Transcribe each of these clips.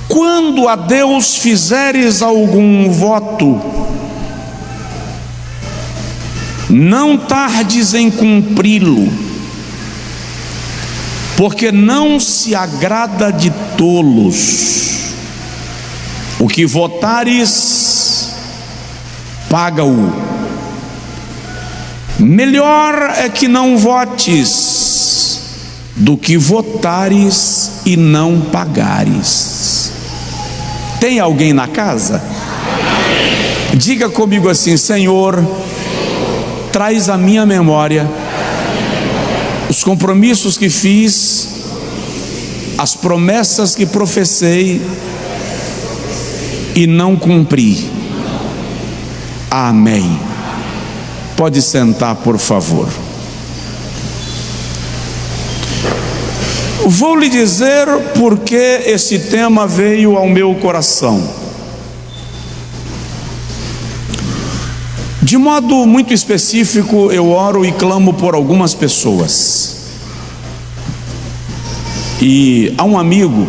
Quando a Deus fizeres algum voto, não tardes em cumpri-lo, porque não se agrada de tolos. O que votares, paga-o. Melhor é que não votes do que votares e não pagares. Tem alguém na casa? Diga comigo assim: Senhor, traz à minha memória os compromissos que fiz, as promessas que professei e não cumpri. Amém. Pode sentar, por favor. Vou lhe dizer por que esse tema veio ao meu coração. De modo muito específico, eu oro e clamo por algumas pessoas. E há um amigo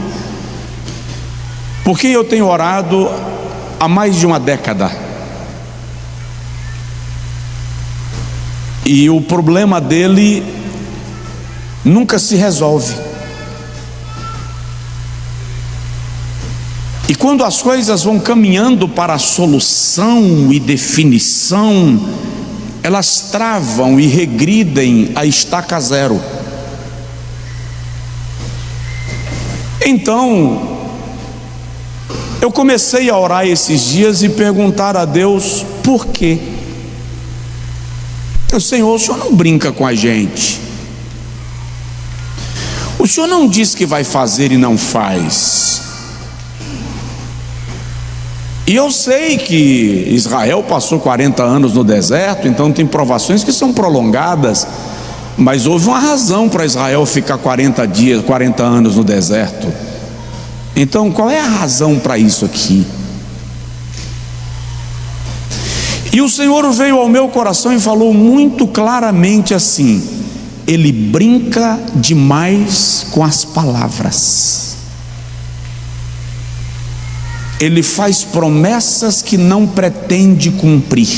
por quem eu tenho orado há mais de uma década. E o problema dele nunca se resolve. E quando as coisas vão caminhando para a solução e definição, elas travam e regridem a estaca zero. Então, eu comecei a orar esses dias e perguntar a Deus por quê. Senhor, o Senhor não brinca com a gente. O Senhor não diz que vai fazer e não faz. E eu sei que Israel passou 40 anos no deserto, então tem provações que são prolongadas, mas houve uma razão para Israel ficar 40 anos no deserto. Então qual é a razão para isso aqui? E o Senhor veio ao meu coração e falou muito claramente assim: ele brinca demais com as palavras. Ele faz promessas que não pretende cumprir.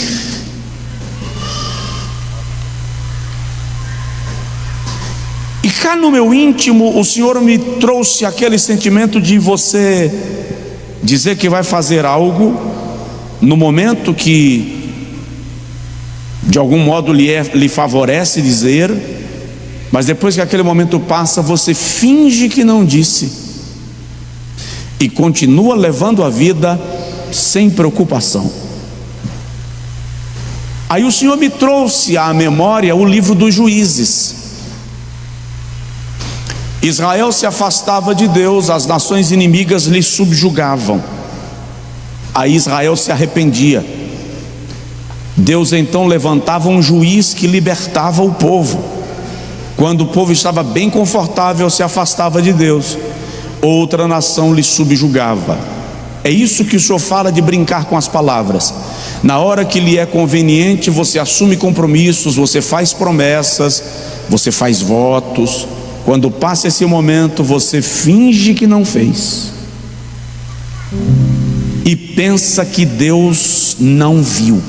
E cá no meu íntimo, o Senhor me trouxe aquele sentimento de você dizer que vai fazer algo no momento que de algum modo lhe favorece dizer, mas depois que aquele momento passa, você finge que não disse e continua levando a vida sem preocupação. Aí o Senhor me trouxe à memória o livro dos Juízes. Israel se afastava de Deus, as nações inimigas lhe subjugavam. Aí Israel se arrependia. Deus então levantava um juiz que libertava o povo. Quando o povo estava bem confortável, se afastava de Deus, outra nação lhe subjugava. É isso que o Senhor fala de brincar com as palavras. Na hora que lhe é conveniente, você assume compromissos, você faz promessas, você faz votos. Quando passa esse momento, você finge que não fez e pensa que Deus não viu.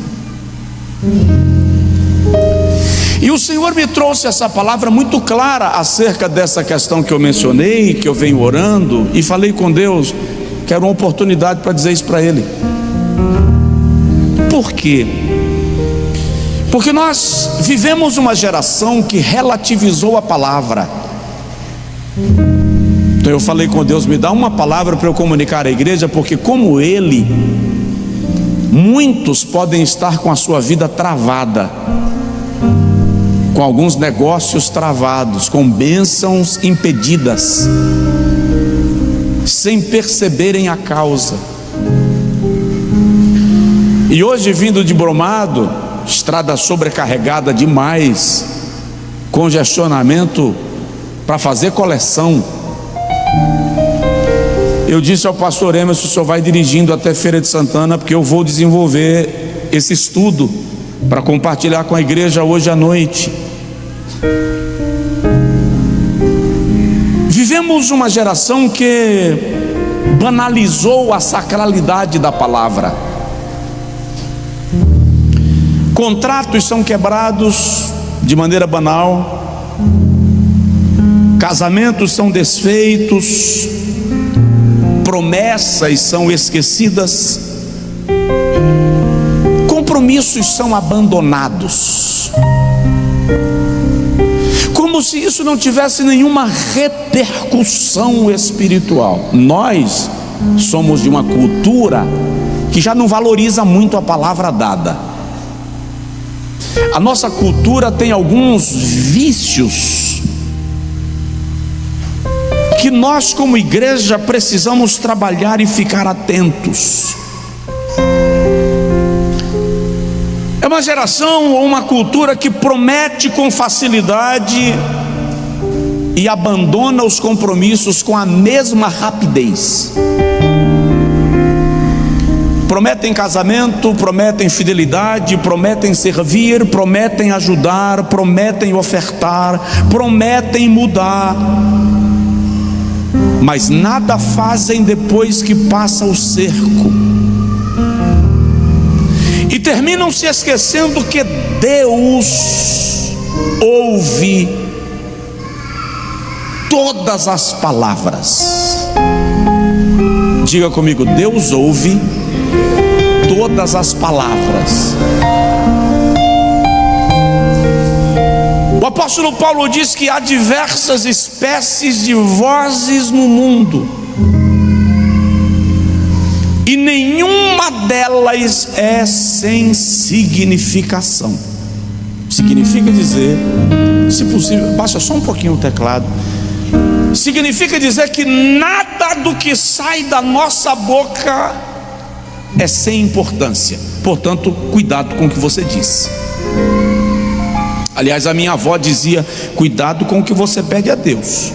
E o Senhor me trouxe essa palavra muito clara acerca dessa questão que eu mencionei, que eu venho orando, e falei com Deus que era uma oportunidade para dizer isso para Ele. Por quê? Porque nós vivemos uma geração que relativizou a palavra. Então eu falei com Deus: me dá uma palavra para eu comunicar à igreja, porque como Ele, muitos podem estar com a sua vida travada, com alguns negócios travados, com bênçãos impedidas, sem perceberem a causa. E hoje, vindo de Brumado, estrada sobrecarregada demais, congestionamento para fazer coleção, eu disse ao pastor Emerson: o senhor vai dirigindo até Feira de Santana, porque eu vou desenvolver esse estudo para compartilhar com a igreja hoje à noite. Vivemos uma geração que banalizou a sacralidade da palavra. Contratos são quebrados de maneira banal, casamentos são desfeitos, promessas são esquecidas, compromissos são abandonados, como se isso não tivesse nenhuma repercussão espiritual. Nós somos de uma cultura que já não valoriza muito a palavra dada. A nossa cultura tem alguns vícios que nós, como igreja, precisamos trabalhar e ficar atentos. É uma geração ou uma cultura que promete com facilidade e abandona os compromissos com a mesma rapidez. Prometem casamento, prometem fidelidade, prometem servir, prometem ajudar, prometem ofertar, prometem mudar, mas nada fazem depois que passa o cerco. E terminam se esquecendo que Deus ouve todas as palavras. Diga comigo: Deus ouve todas as palavras. O apóstolo Paulo diz que há diversas espécies de vozes no mundo, e nenhuma delas é sem significação. Significa dizer, se possível, baixa só um pouquinho o teclado. Significa dizer que nada do que sai da nossa boca é sem importância. Portanto, cuidado com o que você diz. Aliás, a minha avó dizia: cuidado com o que você pede a Deus,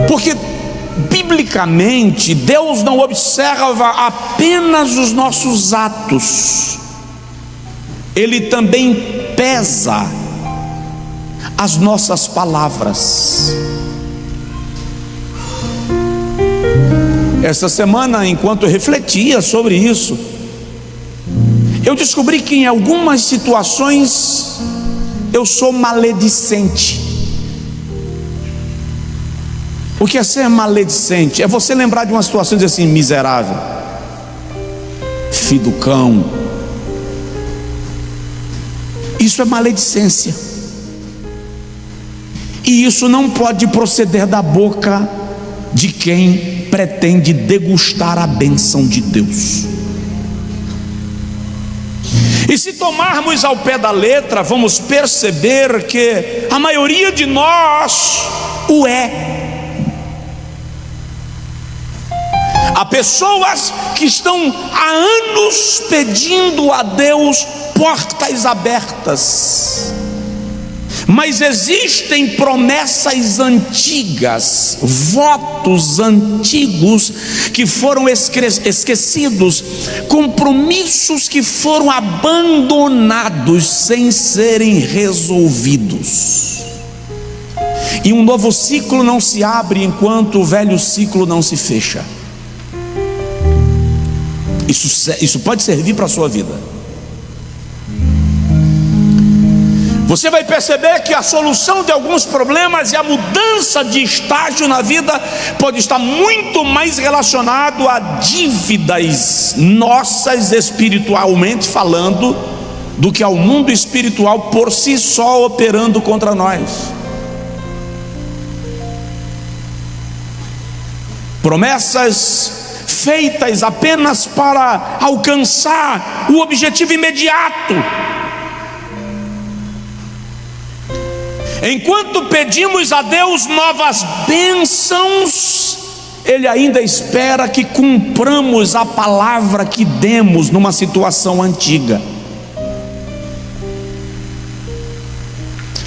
porque biblicamente Deus não observa apenas os nossos atos, Ele também pesa as nossas palavras. Essa semana, enquanto eu refletia sobre isso, eu descobri que em algumas situações eu sou maledicente. O que é ser maledicente? É você lembrar de uma situação e dizer assim: miserável, filho do cão. Isso é maledicência, e isso não pode proceder da boca de quem pretende degustar a bênção de Deus. E se tomarmos ao pé da letra, vamos perceber que a maioria de nós o é. Há pessoas que estão há anos pedindo a Deus portas abertas, mas existem promessas antigas, votos antigos que foram esquecidos, compromissos que foram abandonados sem serem resolvidos. E um novo ciclo não se abre enquanto o velho ciclo não se fecha. Isso pode servir para a sua vida. Você vai perceber que a solução de alguns problemas e a mudança de estágio na vida pode estar muito mais relacionado a dívidas nossas, espiritualmente falando, do que ao mundo espiritual por si só operando contra nós. Promessas feitas apenas para alcançar o objetivo imediato. Enquanto pedimos a Deus novas bênçãos, Ele ainda espera que cumpramos a palavra que demos numa situação antiga.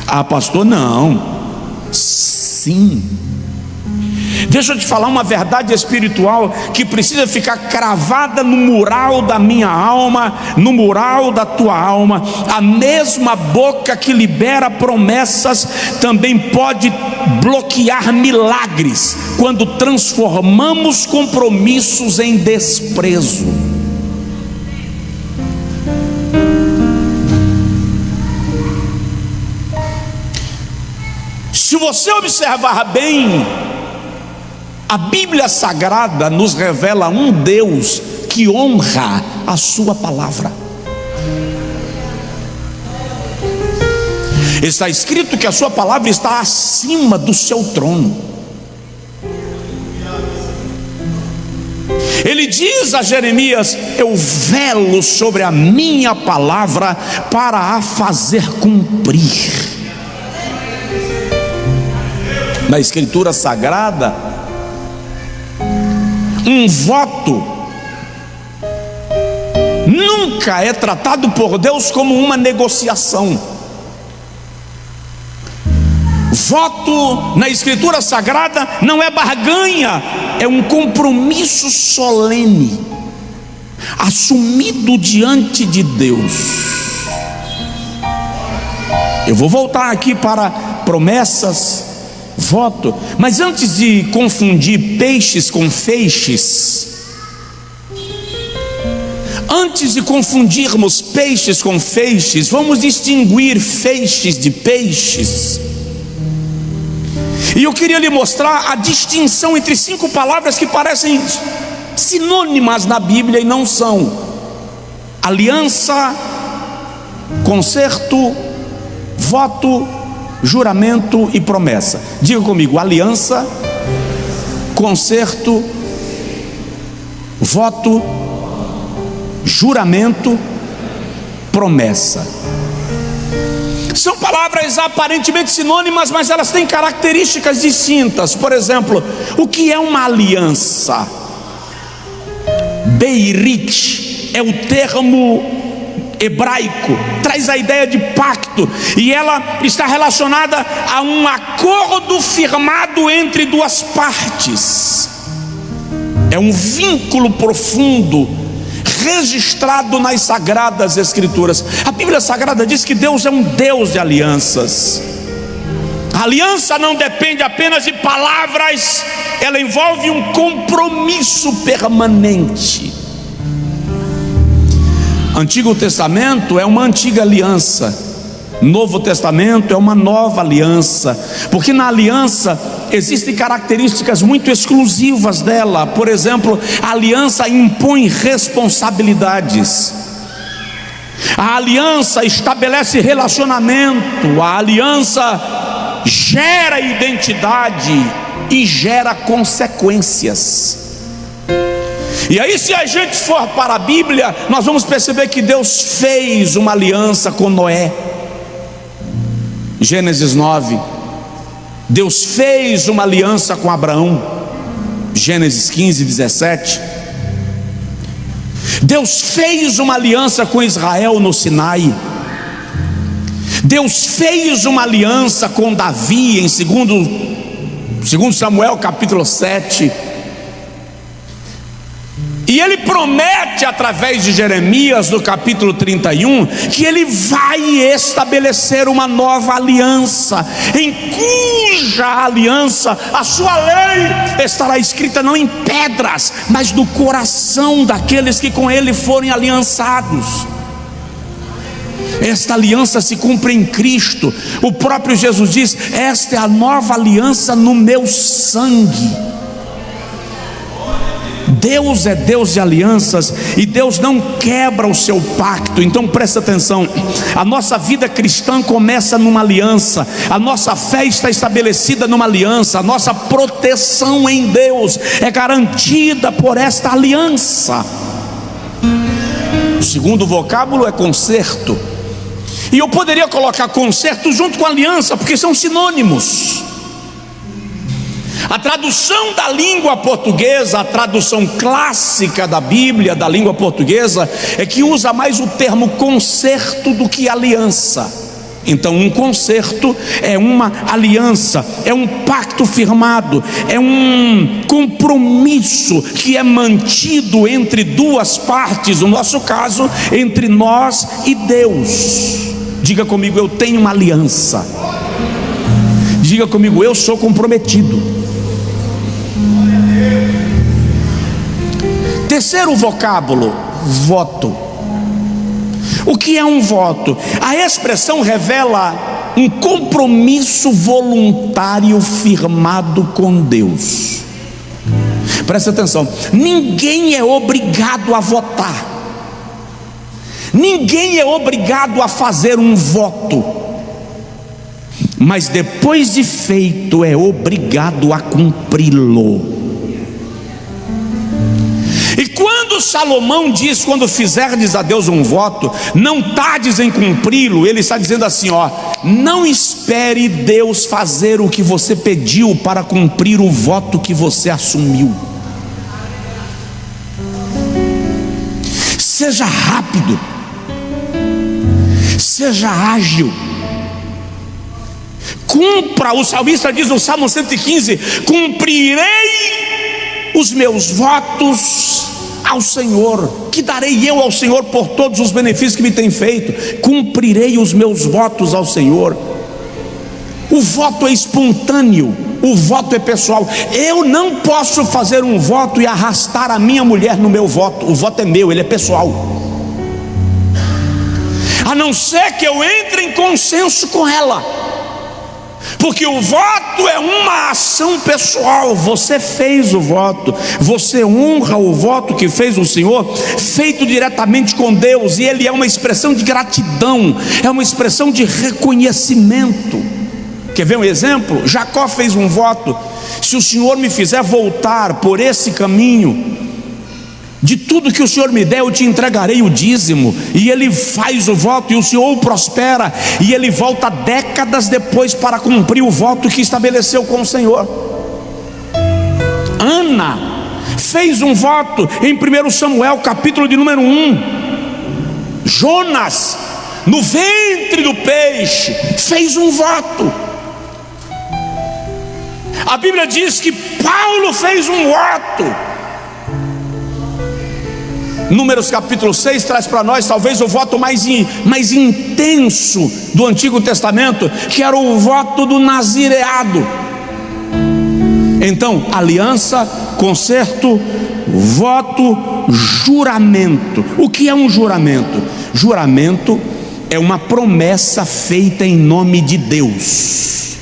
Ah, pastor, não. Sim. Deixa eu te falar uma verdade espiritual que precisa ficar cravada no mural da minha alma, no mural da tua alma. A mesma boca que libera promessas também pode bloquear milagres quando transformamos compromissos em desprezo. Se você observar bem, a Bíblia Sagrada nos revela um Deus que honra a sua palavra. Está escrito que a sua palavra está acima do seu trono. Ele diz a Jeremias: eu velo sobre a minha palavra para a fazer cumprir. Na Escritura Sagrada, um voto nunca é tratado por Deus como uma negociação. Voto na Escritura Sagrada não é barganha, é um compromisso solene, assumido diante de Deus. Eu vou voltar aqui para promessas, voto, mas antes de confundir peixes com feixes, antes de confundirmos peixes com feixes, vamos distinguir feixes de peixes. E eu queria lhe mostrar a distinção entre 5 palavras que parecem sinônimas na Bíblia e não são: aliança, concerto, voto, juramento e promessa. Diga comigo: aliança, concerto, voto, juramento, promessa. São palavras aparentemente sinônimas, mas elas têm características distintas. Por exemplo, o que é uma aliança? Beirit é o termo hebraico, traz a ideia de pacto, e ela está relacionada a um acordo firmado entre duas partes. É um vínculo profundo registrado nas Sagradas Escrituras. A Bíblia Sagrada diz que Deus é um Deus de alianças. A aliança não depende apenas de palavras, ela envolve um compromisso permanente. Antigo Testamento é uma antiga aliança, Novo Testamento é uma nova aliança, porque na aliança existem características muito exclusivas dela. Por exemplo, a aliança impõe responsabilidades, a aliança estabelece relacionamento, a aliança gera identidade e gera consequências. E aí, se a gente for para a Bíblia, nós vamos perceber que Deus fez uma aliança com Noé. Gênesis 9. Deus fez uma aliança com Abraão. Gênesis 15, 17. Deus fez uma aliança com Israel no Sinai. Deus fez uma aliança com Davi em 2 Samuel capítulo 7. E ele promete através de Jeremias no capítulo 31 que ele vai estabelecer uma nova aliança, em cuja aliança a sua lei estará escrita não em pedras, mas no coração daqueles que com ele forem aliançados. Esta aliança se cumpre em Cristo. O próprio Jesus diz: esta é a nova aliança no meu sangue. Deus é Deus de alianças e Deus não quebra o seu pacto. Então presta atenção, a nossa vida cristã começa numa aliança, a nossa fé está estabelecida numa aliança, a nossa proteção em Deus é garantida por esta aliança. O segundo vocábulo é concerto, e eu poderia colocar concerto junto com aliança, porque são sinônimos. A tradução da língua portuguesa, a tradução clássica da Bíblia, da língua portuguesa, é que usa mais o termo concerto do que aliança. Então, um concerto é uma aliança, é um pacto firmado, é um compromisso que é mantido entre duas partes, no nosso caso, entre nós e Deus. Diga comigo: eu tenho uma aliança. Diga comigo: eu sou comprometido. Terceiro vocábulo: voto. O que é um voto? A expressão revela um compromisso voluntário firmado com Deus. Presta atenção: ninguém é obrigado a votar, ninguém é obrigado a fazer um voto, mas depois de feito é obrigado a cumpri-lo. E quando Salomão diz: quando fizerdes a Deus um voto, não tardes em cumpri-lo, ele está dizendo assim: ó, não espere Deus fazer o que você pediu para cumprir o voto que você assumiu. Seja rápido, seja ágil, cumpra. O salmista diz no Salmo 115: cumprirei os meus votos ao Senhor. Que darei eu ao Senhor por todos os benefícios que me tem feito? Cumprirei os meus votos ao Senhor. O voto é espontâneo, o voto é pessoal. Eu não posso fazer um voto e arrastar a minha mulher no meu voto. O voto é meu, ele é pessoal. A não ser que eu entre em consenso com ela, porque o voto é uma ação pessoal. Você fez o voto, você honra o voto que fez o Senhor, feito diretamente com Deus, e ele é uma expressão de gratidão, é uma expressão de reconhecimento. Quer ver um exemplo? Jacó fez um voto: se o Senhor me fizer voltar por esse caminho, de tudo que o Senhor me der, eu te entregarei o dízimo. E ele faz o voto, e o Senhor o prospera, e ele volta décadas depois para cumprir o voto que estabeleceu com o Senhor. Ana fez um voto em 1 Samuel, capítulo de número 1. Jonas, no ventre do peixe, fez um voto. A Bíblia diz que Paulo fez um voto. Números capítulo 6 traz para nós talvez o voto mais intenso do Antigo Testamento, que era o voto do nazireado. Então, aliança, concerto, voto, juramento. O que é um juramento? Juramento é uma promessa feita em nome de Deus.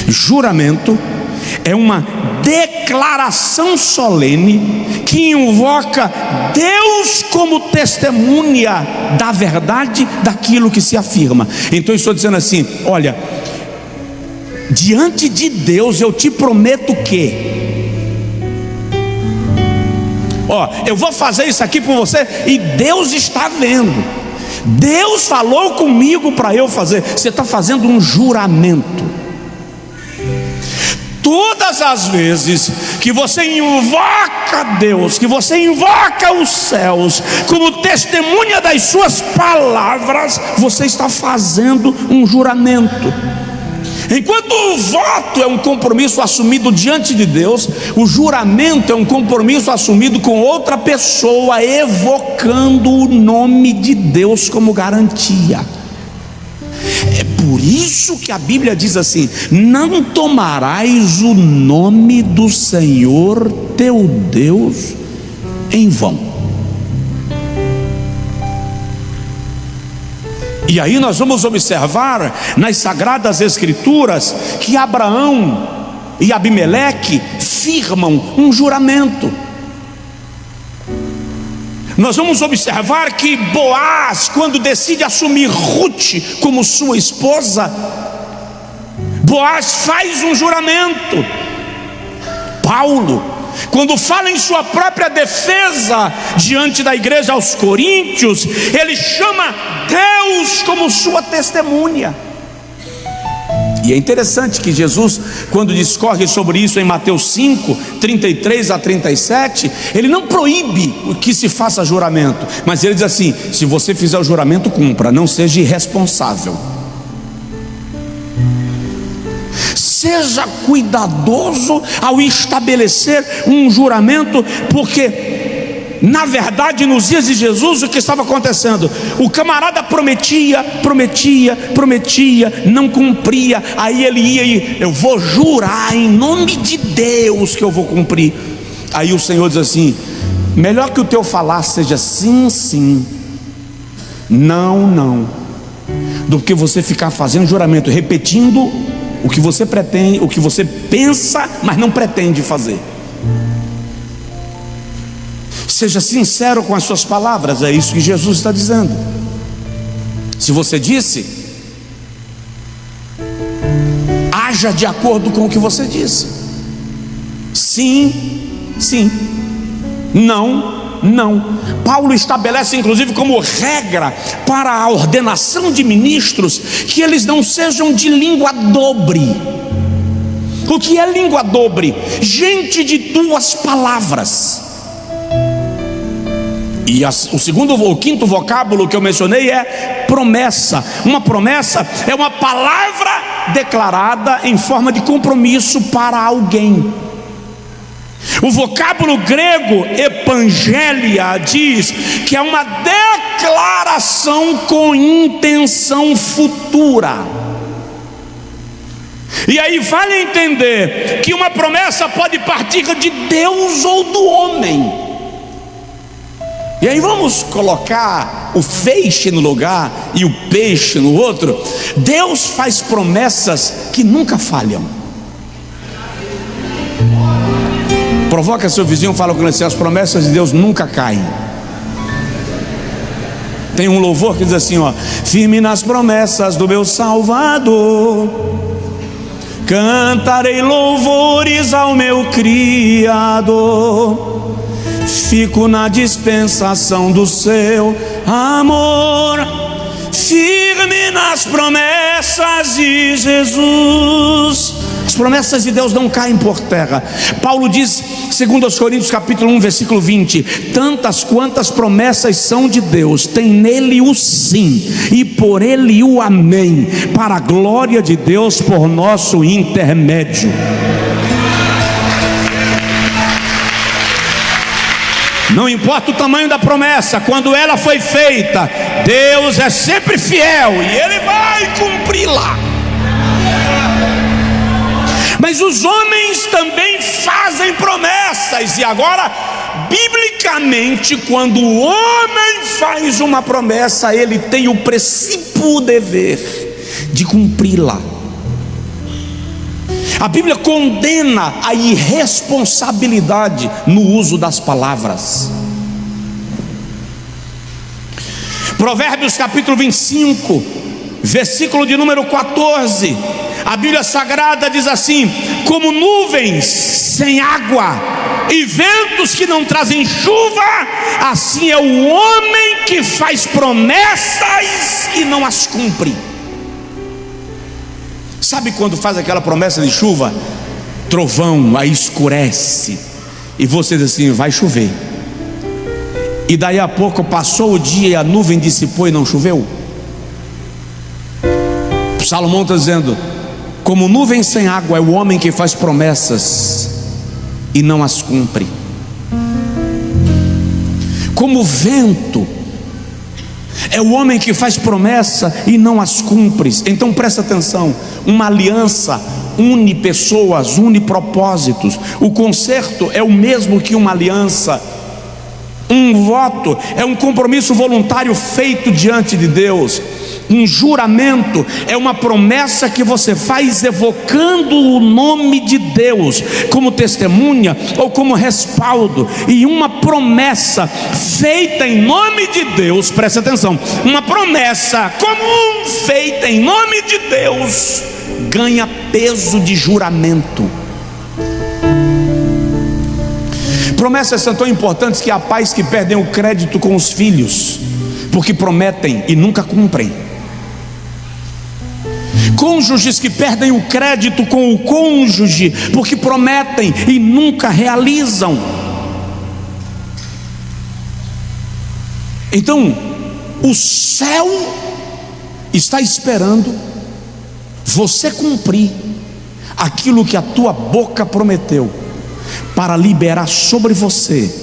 Juramento é uma declaração solene que invoca Deus como testemunha da verdade daquilo que se afirma. Então eu estou dizendo assim: olha, diante de Deus eu te prometo que, eu vou fazer isso aqui por você, e Deus está vendo, Deus falou comigo para eu fazer. Você está fazendo um juramento. Todas as vezes que você invoca Deus, que você invoca os céus como testemunha das suas palavras, você está fazendo um juramento. Enquanto o voto é um compromisso assumido diante de Deus, o juramento é um compromisso assumido com outra pessoa, evocando o nome de Deus como garantia. É por isso que a Bíblia diz assim: não tomarás o nome do Senhor teu Deus em vão. E aí nós vamos observar nas Sagradas Escrituras que Abraão e Abimeleque firmam um juramento. Nós vamos observar que Boaz, quando decide assumir Ruth como sua esposa, Boaz faz um juramento. Paulo, quando fala em sua própria defesa diante da igreja aos Coríntios, ele chama Deus como sua testemunha. E é interessante que Jesus, quando discorre sobre isso em Mateus 5, 33 a 37, ele não proíbe que se faça juramento, mas ele diz assim: se você fizer o juramento, cumpra, não seja irresponsável. Seja cuidadoso ao estabelecer um juramento, porque na verdade, nos dias de Jesus, o que estava acontecendo? O camarada prometia, não cumpria. Aí ele ia e: eu vou jurar em nome de Deus que eu vou cumprir. Aí o Senhor diz assim: melhor que o teu falar seja sim, sim, não, não, do que você ficar fazendo juramento, repetindo o que você pretende, o que você pensa, mas não pretende fazer. Seja sincero com as suas palavras, é isso que Jesus está dizendo. Se você disse, haja de acordo com o que você disse. Sim, sim. Não, não. Paulo estabelece inclusive como regra para a ordenação de ministros que eles não sejam de língua dobre. O que é língua dobre? Gente de duas palavras. E o quinto vocábulo que eu mencionei é promessa. Uma promessa é uma palavra declarada em forma de compromisso para alguém. O vocábulo grego epangelia diz que é uma declaração com intenção futura. E aí vale entender que uma promessa pode partir de Deus ou do homem. E aí vamos colocar o feixe no lugar e o peixe no outro. Deus faz promessas que nunca falham. Provoca seu vizinho, fala com ele assim: as promessas de Deus nunca caem. Tem um louvor que diz assim, ó: firme nas promessas do meu Salvador, cantarei louvores ao meu Criador. Fico na dispensação do seu amor, firme nas promessas de Jesus. As promessas de Deus não caem por terra. Paulo diz, segundo aos Coríntios capítulo 1, versículo 20: tantas quantas promessas são de Deus, tem nele o sim e por ele o amém, para a glória de Deus por nosso intermédio. Não importa o tamanho da promessa, quando ela foi feita, Deus é sempre fiel e Ele vai cumpri-la. Mas os homens também fazem promessas, e agora, biblicamente, quando o homem faz uma promessa, ele tem o princípio dever de cumpri-la. A Bíblia condena a irresponsabilidade no uso das palavras. Provérbios capítulo 25, versículo de número 14, a Bíblia Sagrada diz assim: como nuvens sem água e ventos que não trazem chuva, assim é o homem que faz promessas e não as cumpre. Sabe quando faz aquela promessa de chuva? Trovão, aí escurece, e você diz assim: vai chover. E daí a pouco passou o dia e a nuvem dissipou e não choveu. Salomão está dizendo: como nuvem sem água é o homem que faz promessas e não as cumpre. Como vento é o homem que faz promessa e não as cumpre. Então presta atenção: uma aliança une pessoas, une propósitos. O concerto é o mesmo que uma aliança. Um voto é um compromisso voluntário feito diante de Deus. Um juramento é uma promessa que você faz evocando o nome de Deus como testemunha ou como respaldo. E uma promessa feita em nome de Deus, presta atenção, uma promessa comum feita em nome de Deus ganha peso de juramento. Promessas são tão importantes que há pais que perdem o crédito com os filhos, porque prometem e nunca cumprem. cônjuges que perdem o crédito com o cônjuge porque prometem e nunca realizam. Então, o céu está esperando você cumprir aquilo que a tua boca prometeu, para liberar sobre você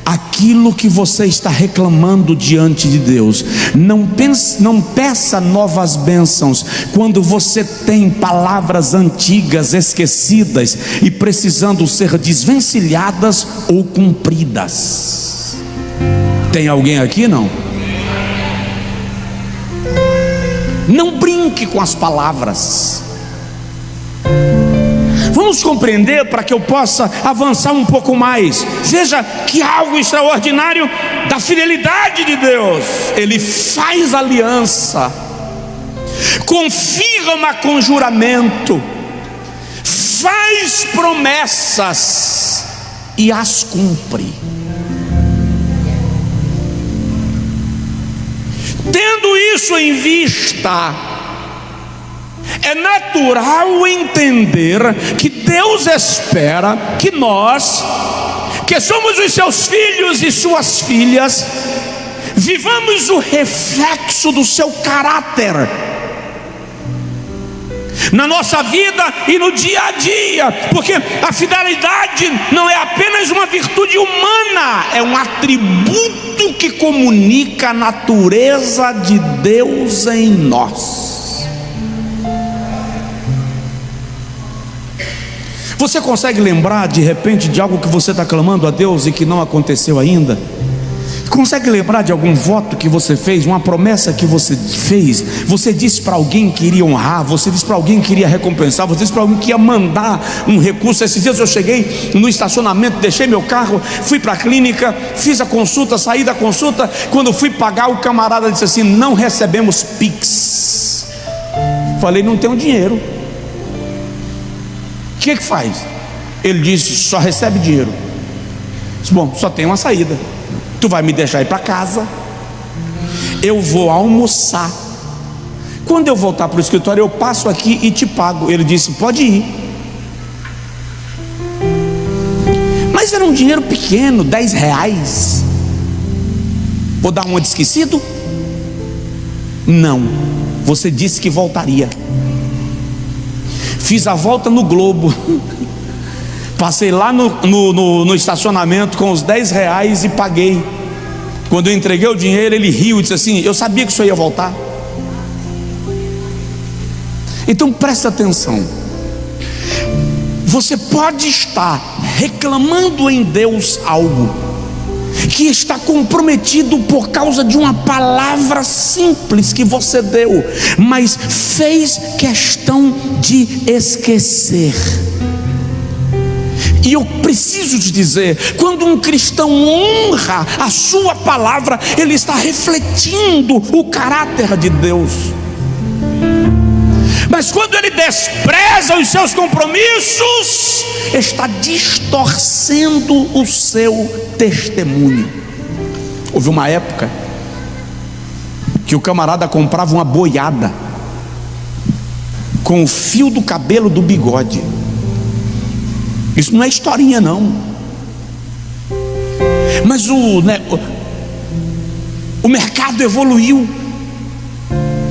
aquilo que você está reclamando diante de Deus. Não peça novas bênçãos quando você tem palavras antigas esquecidas e precisando ser desvencilhadas ou cumpridas. Tem alguém aqui? Não? Não brinque com as palavras. Vamos compreender para que eu possa avançar um pouco mais. Veja que algo extraordinário da fidelidade de Deus. Ele faz aliança, confirma conjuramento, faz promessas e as cumpre. Tendo isso em vista, é natural entender que Deus espera que nós, que somos os seus filhos e suas filhas, vivamos o reflexo do seu caráter na nossa vida e no dia a dia, porque a fidelidade não é apenas uma virtude humana, é um atributo que comunica a natureza de Deus em nós. Você consegue lembrar de repente de algo que você está clamando a Deus e que não aconteceu ainda? Consegue lembrar de algum voto que você fez, uma promessa que você fez? Você disse para alguém que iria honrar, você disse para alguém que iria recompensar, você disse para alguém que ia mandar um recurso. Esses dias eu cheguei no estacionamento, deixei meu carro, fui para a clínica, fiz a consulta, saí da consulta. Quando fui pagar, o camarada disse assim: não recebemos Pix. Falei: não tenho dinheiro. O que faz? Ele disse: só recebe dinheiro. Disse: bom, só tem uma saída. Tu vai me deixar ir para casa, eu vou almoçar, quando eu voltar para o escritório eu passo aqui e te pago. Ele disse: pode ir. Mas era um dinheiro pequeno, R$10. Vou dar uma de esquecido? Não, você disse que voltaria. Fiz a volta no Globo, passei lá no estacionamento com os R$10 e paguei. Quando eu entreguei o dinheiro, ele riu e disse assim: eu sabia que isso ia voltar. Então presta atenção. Você pode estar reclamando em Deus algo que está comprometido por causa de uma palavra simples que você deu, mas fez questão de esquecer. E eu preciso te dizer, quando um cristão honra a sua palavra, ele está refletindo o caráter de Deus. Mas quando ele despreza os seus compromissos, está distorcendo o seu testemunho. Houve uma época que o camarada comprava uma boiada com o fio do cabelo do bigode. Isso não é historinha não. Mas o mercado evoluiu,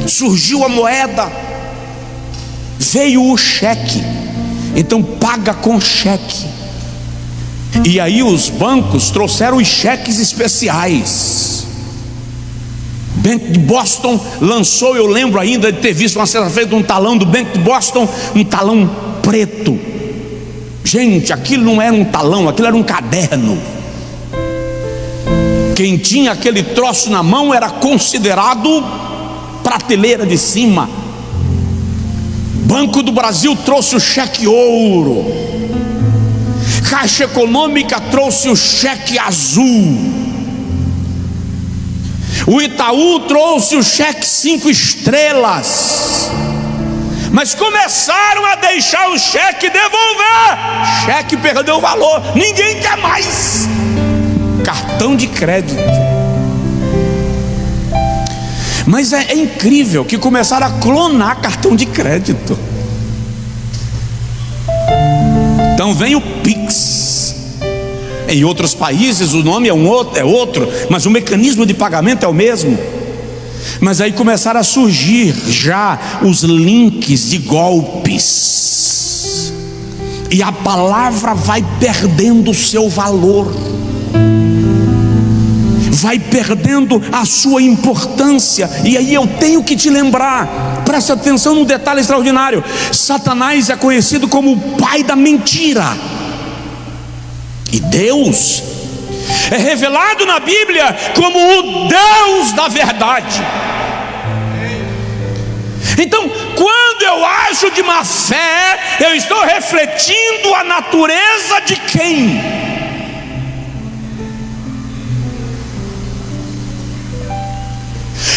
surgiu a moeda, veio o cheque. Então paga com cheque. E aí os bancos trouxeram os cheques especiais. Bank de Boston lançou, eu lembro ainda de ter visto uma certa feita um talão do Bank de Boston, um talão preto. Gente, aquilo não era um talão, aquilo era um caderno. Quem tinha aquele troço na mão era considerado prateleira de cima. Banco do Brasil trouxe o cheque ouro, Caixa Econômica trouxe o cheque azul, o Itaú trouxe o cheque 5 estrelas. Mas começaram a deixar o cheque devolver. Cheque perdeu o valor, ninguém quer mais. Cartão de crédito. Mas é incrível que começaram a clonar cartão de crédito. Então vem o Pix. Em outros países o nome é outro, mas o mecanismo de pagamento é o mesmo. Mas aí começaram a surgir já os links de golpes, e a palavra vai perdendo o seu valor, vai perdendo a sua importância. E aí eu tenho que te lembrar, presta atenção num detalhe extraordinário: Satanás é conhecido como o pai da mentira, e Deus é revelado na Bíblia como o Deus da verdade. Então, quando eu ajo de má fé, eu estou refletindo a natureza de quem?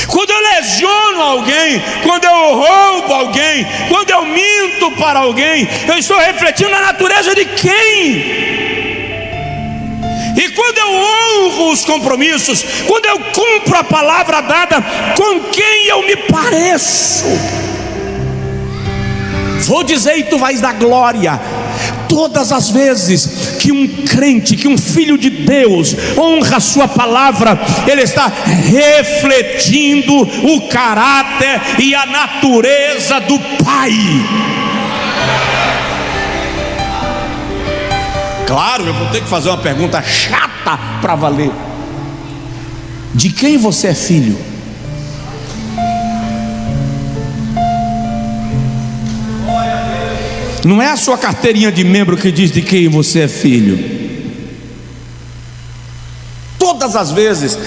Quando eu lesiono alguém, quando eu roubo alguém, quando eu minto para alguém, eu estou refletindo a natureza de quem? E quando eu honro os compromissos, quando eu cumpro a palavra dada, com quem eu me pareço? Vou dizer e tu vais dar glória. Todas as vezes que um crente, que um filho de Deus honra a sua palavra, ele está refletindo o caráter e a natureza do Pai. Claro, eu vou ter que fazer uma pergunta chata para valer: de quem você é filho? Não é a sua carteirinha de membro que diz de quem você é filho. Todas as vezes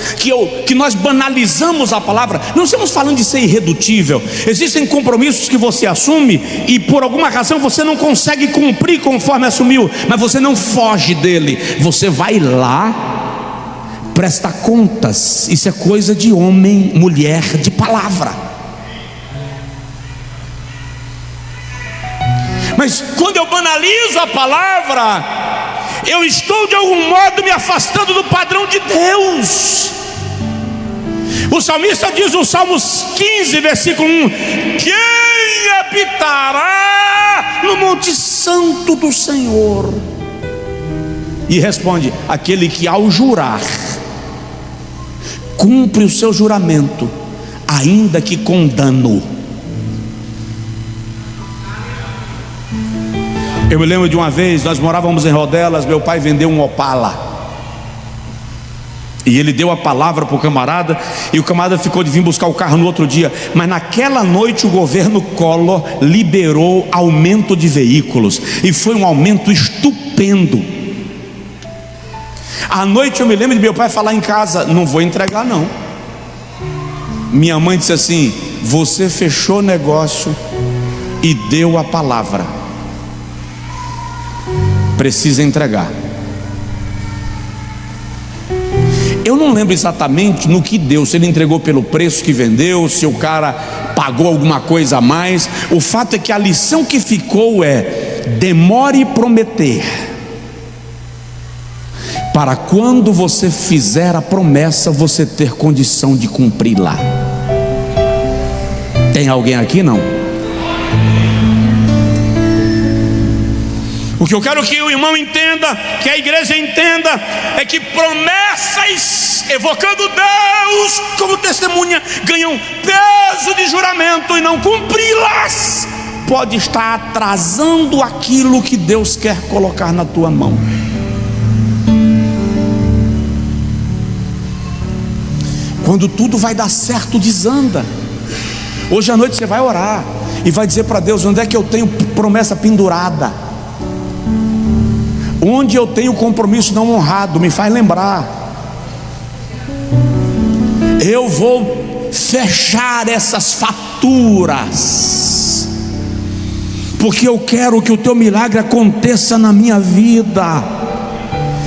que nós banalizamos a palavra, não estamos falando de ser irredutível. Existem compromissos que você assume e por alguma razão você não consegue cumprir conforme assumiu, mas você não foge dele, você vai lá, presta contas. Isso é coisa de homem, mulher de palavra. Mas quando eu banalizo a palavra, eu estou de algum modo me afastando do padrão de Deus. O salmista diz no Salmos 15, versículo 1: quem habitará no monte santo do Senhor? E responde: aquele que ao jurar cumpre o seu juramento, ainda que com dano. Eu me lembro de uma vez, nós morávamos em Rodelas, meu pai vendeu um Opala, e ele deu a palavra para o camarada, e o camarada ficou de vir buscar o carro no outro dia. Mas naquela noite o governo Collor liberou aumento de veículos, e foi um aumento estupendo. À noite eu me lembro de meu pai falar em casa: não vou entregar não. Minha mãe disse assim: você fechou negócio e deu a palavra, precisa entregar. Eu não lembro exatamente no que deu, se ele entregou pelo preço que vendeu, se o cara pagou alguma coisa a mais. O fato é que a lição que ficou é: demore prometer, para quando você fizer a promessa, você ter condição de cumpri-la. Tem alguém aqui? Não? O que eu quero que o irmão entenda, que a igreja entenda, é que promessas evocando Deus como testemunha ganham peso de juramento, e não cumpri-las pode estar atrasando aquilo que Deus quer colocar na tua mão. Quando tudo vai dar certo, desanda. Hoje à noite você vai orar e vai dizer para Deus: onde é que eu tenho promessa pendurada? Onde eu tenho compromisso não honrado? Me faz lembrar. Eu vou fechar essas faturas, porque eu quero que o teu milagre aconteça na minha vida.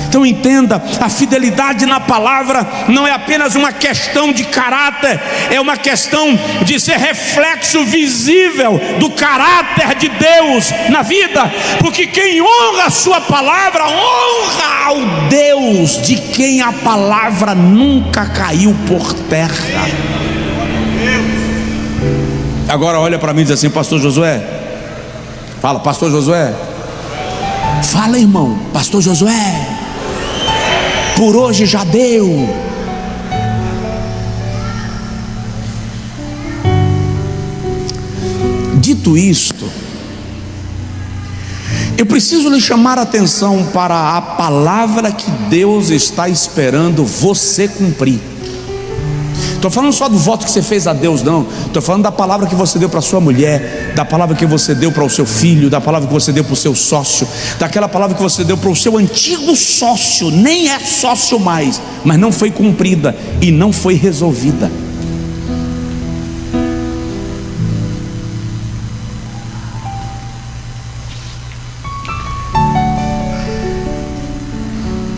Então entenda, a fidelidade na palavra não é apenas uma questão de caráter, é uma questão de ser reflexo visível do caráter de Deus na vida, porque quem honra a sua palavra, honra ao Deus de quem a palavra nunca caiu por terra. Agora olha para mim e diz assim: pastor Josué. Fala, pastor Josué. Fala, irmão. Pastor Josué, por hoje já deu. Dito isto, eu preciso lhe chamar a atenção para a palavra que Deus está esperando você cumprir. Estou falando só do voto que você fez a Deus, não. Estou falando da palavra que você deu para sua mulher, da palavra que você deu para o seu filho, da palavra que você deu para o seu sócio, daquela palavra que você deu para o seu antigo sócio, nem é sócio mais, mas não foi cumprida e não foi resolvida.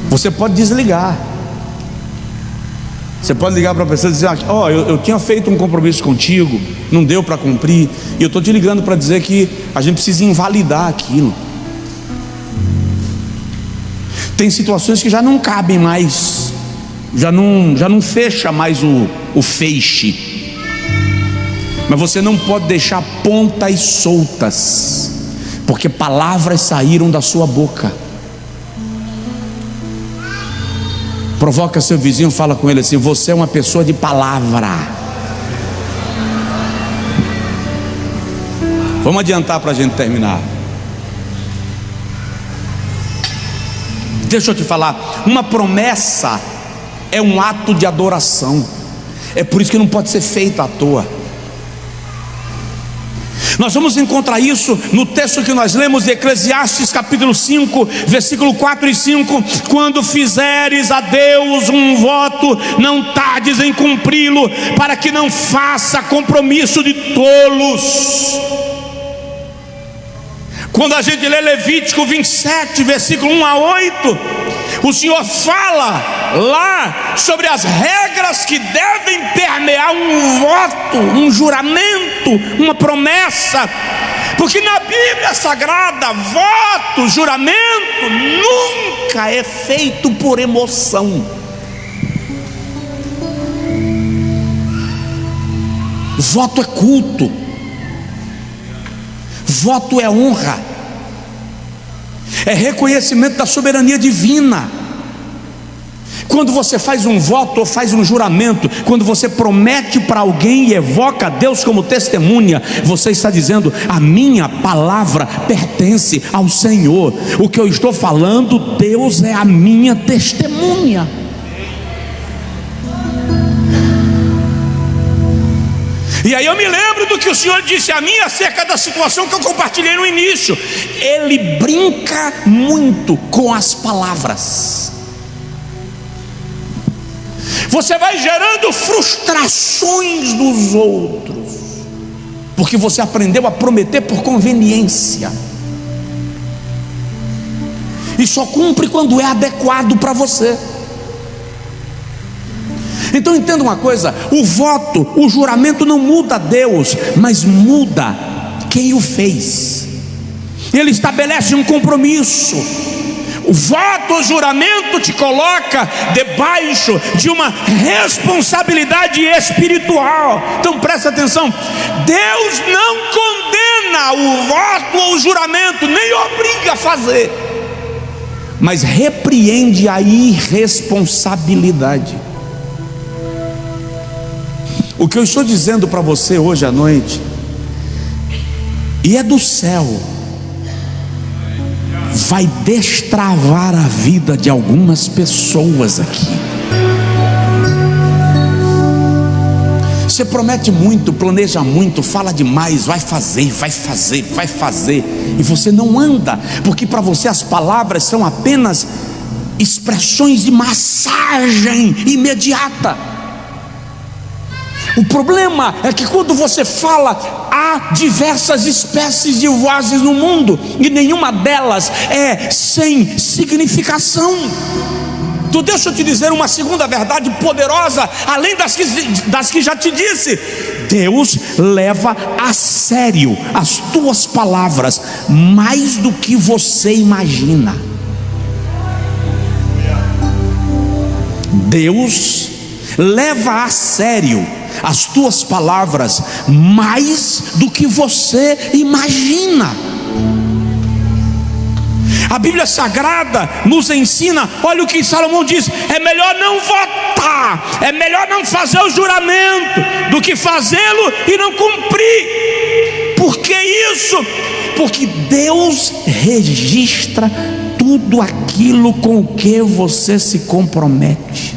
Você pode desligar. Você pode ligar para a pessoa e dizer: ó, eu tinha feito um compromisso contigo, não deu para cumprir, e eu estou te ligando para dizer que a gente precisa invalidar aquilo. Tem situações que já não cabem mais, já não fecha mais o feixe, mas você não pode deixar pontas soltas, porque palavras saíram da sua boca. Provoca seu vizinho, fala com ele assim: você é uma pessoa de palavra. Vamos adiantar para a gente terminar. Deixa eu te falar, uma promessa é um ato de adoração. É por isso que não pode ser feita à toa. Nós vamos encontrar isso no texto que nós lemos de Eclesiastes capítulo 5, versículo 4 e 5. Quando fizeres a Deus um voto, não tardes em cumpri-lo, para que não faça compromisso de tolos. Quando a gente lê Levítico 27, versículo 1 a 8, o Senhor fala lá sobre as regras que devem permear um voto, um juramento, uma promessa, porque na Bíblia Sagrada, voto, juramento nunca é feito por emoção. Voto é culto, voto é honra, é reconhecimento da soberania divina. Quando você faz um voto ou faz um juramento, quando você promete para alguém e evoca Deus como testemunha, você está dizendo: a minha palavra pertence ao Senhor. O que eu estou falando, Deus é a minha testemunha. E aí eu me lembro do que o Senhor disse a mim acerca da situação que eu compartilhei no início. Ele brinca muito com as palavras. Você vai gerando frustrações dos outros, porque você aprendeu a prometer por conveniência, e só cumpre quando é adequado para você. Então entenda uma coisa: o voto, o juramento não muda Deus, mas muda quem o fez. Ele estabelece um compromisso. O voto, o juramento te coloca debaixo de uma responsabilidade espiritual. Então presta atenção: Deus não condena o voto ou o juramento, nem obriga a fazer, mas repreende a irresponsabilidade. O que eu estou dizendo para você hoje à noite, e é do céu, vai destravar a vida de algumas pessoas aqui. Você promete muito, planeja muito, fala demais, vai fazer, e você não anda, porque para você as palavras são apenas expressões de massagem imediata. O problema é que quando você fala, há diversas espécies de vozes no mundo, e nenhuma delas é sem significação. Então deixa eu te dizer uma segunda verdade poderosa, além das que já te disse. Deus leva a sério as tuas palavras, mais do que você imagina. Deus leva a sério as tuas palavras mais do que você imagina. A Bíblia Sagrada nos ensina, olha o que Salomão diz: é melhor não votar, é melhor não fazer o juramento do que fazê-lo e não cumprir. Por que isso? Porque Deus registra tudo aquilo com o que você se compromete.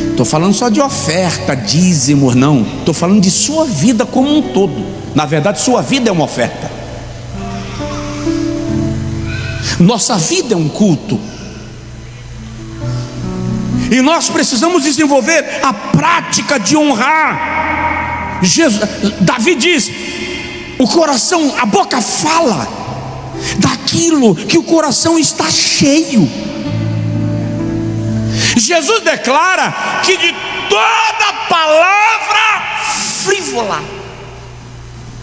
Estou falando só de oferta, dízimo, não. Estou falando de sua vida como um todo. Na verdade, sua vida é uma oferta. Nossa vida é um culto. E nós precisamos desenvolver a prática de honrar. Davi diz: o coração, a boca fala daquilo que o coração está cheio. Jesus declara que de toda palavra frívola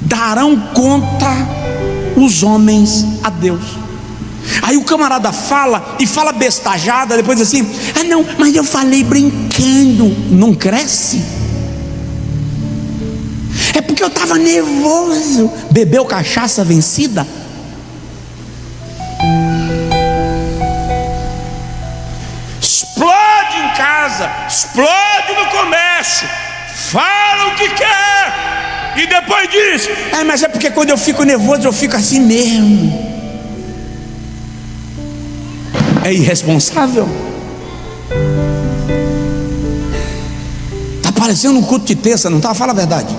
darão conta os homens a Deus. Aí o camarada fala e fala bestajada, depois assim: ah não, mas eu falei brincando. Não cresce? É porque eu estava nervoso. Bebeu cachaça vencida? Explode em casa, explode no comércio, fala o que quer e depois diz: ah, mas é porque quando eu fico nervoso eu fico assim mesmo. É irresponsável. Está parecendo um culto de terça, não está? Fala a verdade.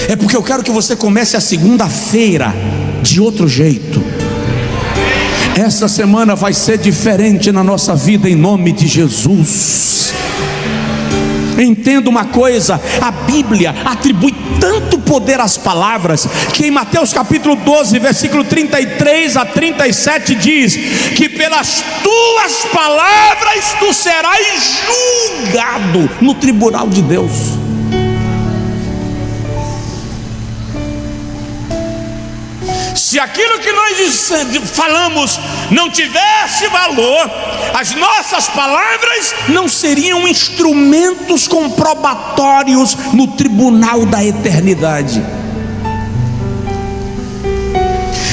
É porque eu quero que você comece a segunda-feira de outro jeito. Essa semana vai ser diferente na nossa vida, em nome de Jesus. Entenda uma coisa: a Bíblia atribui tanto poder às palavras, que em Mateus capítulo 12, versículo 33 a 37 diz que pelas tuas palavras tu serás julgado no tribunal de Deus. Se aquilo que nós falamos não tivesse valor, as nossas palavras não seriam instrumentos comprobatórios no tribunal da eternidade.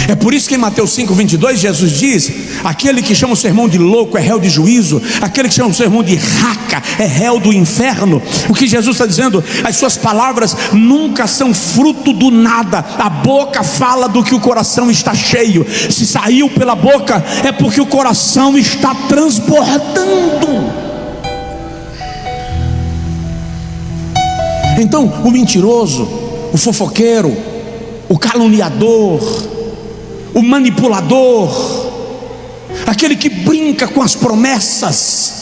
É por isso que em Mateus 5:22 Jesus diz: aquele que chama o sermão de louco é réu de juízo, aquele que chama o sermão de raca é réu do inferno. O que Jesus está dizendo: as suas palavras nunca são fruto do nada. A boca fala do que o coração está cheio. Se saiu pela boca é porque o coração está transbordando. Então o mentiroso, o fofoqueiro, o caluniador, o manipulador, aquele que brinca com as promessas,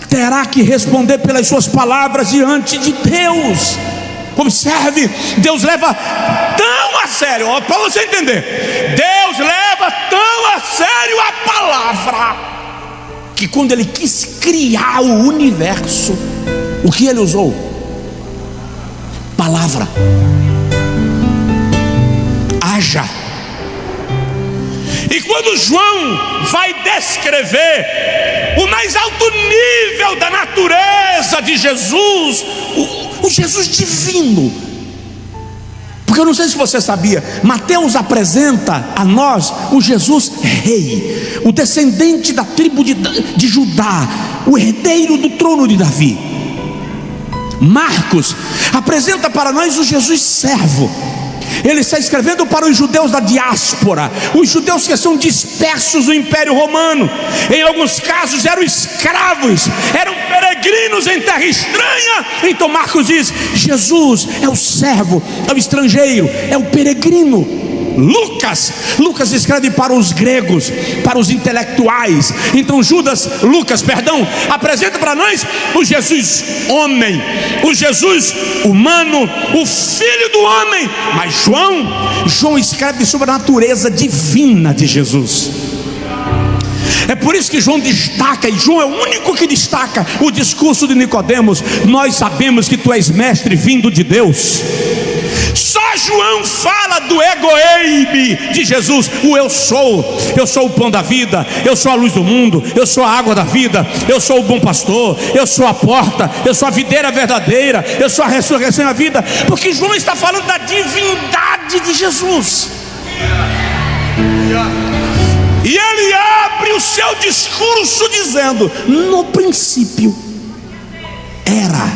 terá que responder pelas suas palavras diante de Deus. Observe, Deus leva tão a sério, para você entender, Deus leva tão a sério a palavra, que quando Ele quis criar o universo, o que Ele usou? Palavra. Haja. E quando João vai descrever o mais alto nível da natureza de Jesus, o Jesus divino, porque eu não sei se você sabia, Mateus apresenta a nós o Jesus rei, o descendente da tribo de Judá, o herdeiro do trono de Davi. Marcos apresenta para nós o Jesus servo. Ele está escrevendo para os judeus da diáspora, os judeus que são dispersos no Império Romano. Em alguns casos eram escravos, eram peregrinos em terra estranha. Então Marcos diz: Jesus é o servo, é o estrangeiro, é o peregrino. Lucas escreve para os gregos, para os intelectuais. Então Lucas apresenta para nós o Jesus homem, o Jesus humano, o filho do homem. Mas João escreve sobre a natureza divina de Jesus. É por isso que João destaca, e João é o único que destaca o discurso de Nicodemos: nós sabemos que tu és mestre vindo de Deus. Só João fala do egoeime de Jesus, o eu sou o pão da vida, eu sou a luz do mundo, eu sou a água da vida, eu sou o bom pastor, eu sou a porta, eu sou a videira verdadeira, eu sou a ressurreição e a vida, porque João está falando da divindade de Jesus. E ele abre o seu discurso dizendo: no princípio era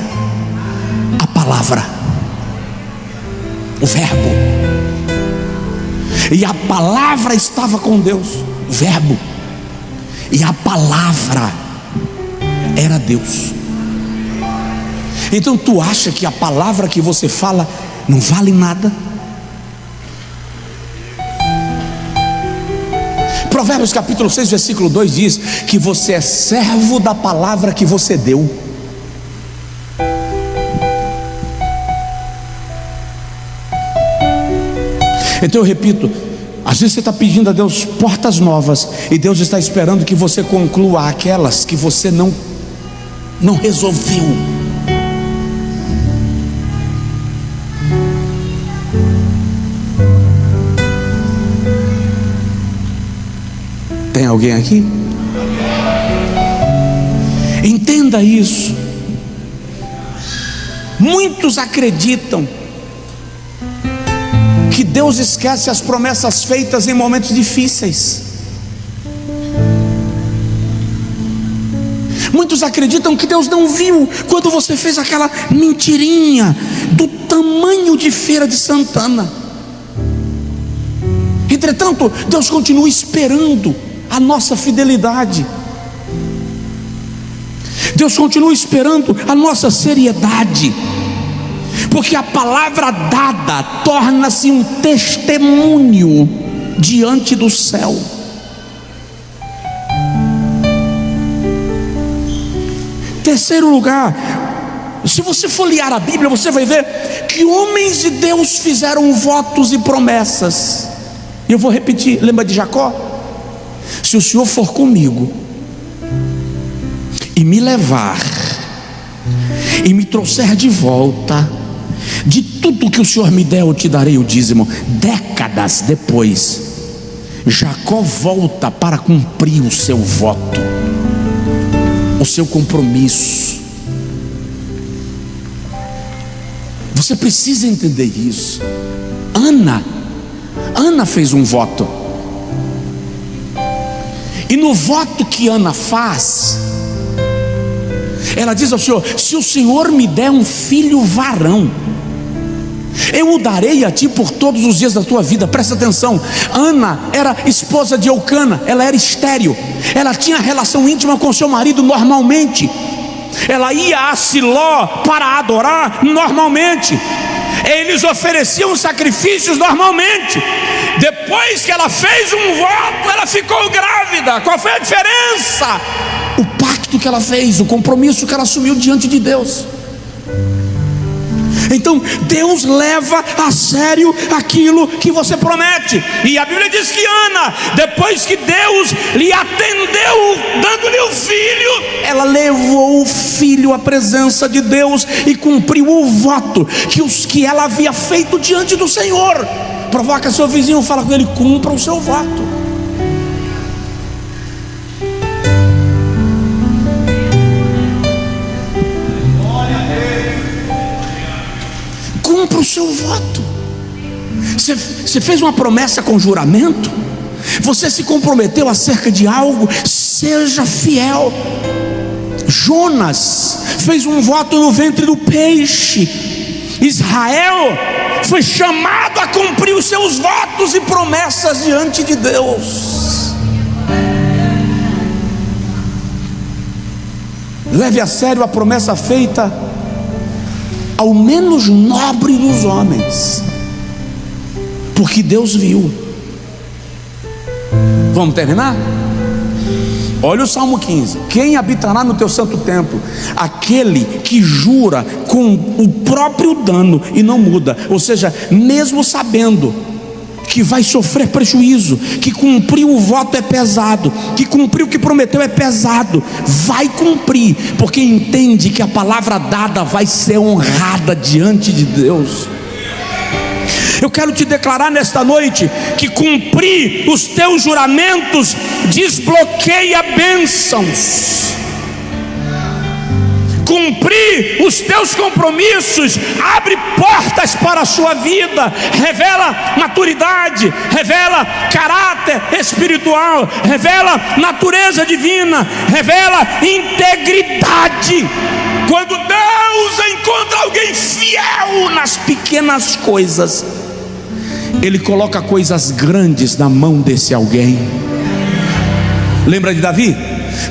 a palavra, o verbo, e a palavra estava com Deus, o verbo, e a palavra era Deus. Então tu acha que a palavra que você fala não vale nada? Provérbios capítulo 6 versículo 2 diz que você é servo da palavra que você deu. Então eu repito, às vezes você está pedindo a Deus portas novas, e Deus está esperando que você conclua aquelas que você não resolveu. Tem alguém aqui? Entenda isso. Muitos acreditam que Deus esquece as promessas feitas em momentos difíceis. Muitos acreditam que Deus não viu quando você fez aquela mentirinha do tamanho de Feira de Santana. Entretanto, Deus continua esperando a nossa fidelidade. Deus continua esperando a nossa seriedade, porque a palavra dada torna-se um testemunho diante do céu. Terceiro lugar, se você folhear a Bíblia, você vai ver que homens de Deus fizeram votos e promessas. E eu vou repetir, lembra de Jacó? Se o Senhor for comigo e me levar e me trouxer de volta, de tudo que o Senhor me der eu te darei o dízimo. Décadas depois, Jacó volta para cumprir o seu voto, o seu compromisso. Você precisa entender isso. Ana fez um voto, e no voto que Ana faz, ela diz ao Senhor: se o Senhor me der um filho varão, eu o darei a ti por todos os dias da tua vida. Presta atenção, Ana era esposa de Eucana, ela era estéril, ela tinha relação íntima com seu marido normalmente, ela ia a Siló para adorar normalmente, eles ofereciam sacrifícios normalmente. Depois que ela fez um voto, ela ficou grávida. Qual foi a diferença? O pacto que ela fez, o compromisso que ela assumiu diante de Deus. Então Deus leva a sério aquilo que você promete. E a Bíblia diz que Ana, depois que Deus lhe atendeu dando-lhe o filho, ela levou o filho à presença de Deus e cumpriu o voto que ela havia feito diante do Senhor. Provoca seu vizinho, fala com ele: cumpra o seu voto. Cumpra o seu voto. Você fez uma promessa com juramento, você se comprometeu acerca de algo, seja fiel. Jonas fez um voto no ventre do peixe. Israel foi chamado a cumprir os seus votos e promessas diante de Deus. Leve a sério a promessa feita ao menos nobre dos homens, porque Deus viu. Vamos terminar? Olha o Salmo 15: quem habitará no teu santo templo? Aquele que jura com o próprio dano e não muda, ou seja, mesmo sabendo que vai sofrer prejuízo, que cumprir o voto é pesado, que cumprir o que prometeu é pesado, vai cumprir, porque entende que a palavra dada vai ser honrada diante de Deus. Eu quero te declarar nesta noite que cumprir os teus juramentos desbloqueia bênçãos. Cumprir os teus compromissos abre portas para a sua vida, revela maturidade, revela caráter espiritual, revela natureza divina, revela integridade. Quando Deus encontra alguém fiel nas pequenas coisas, Ele coloca coisas grandes na mão desse alguém. Lembra de Davi?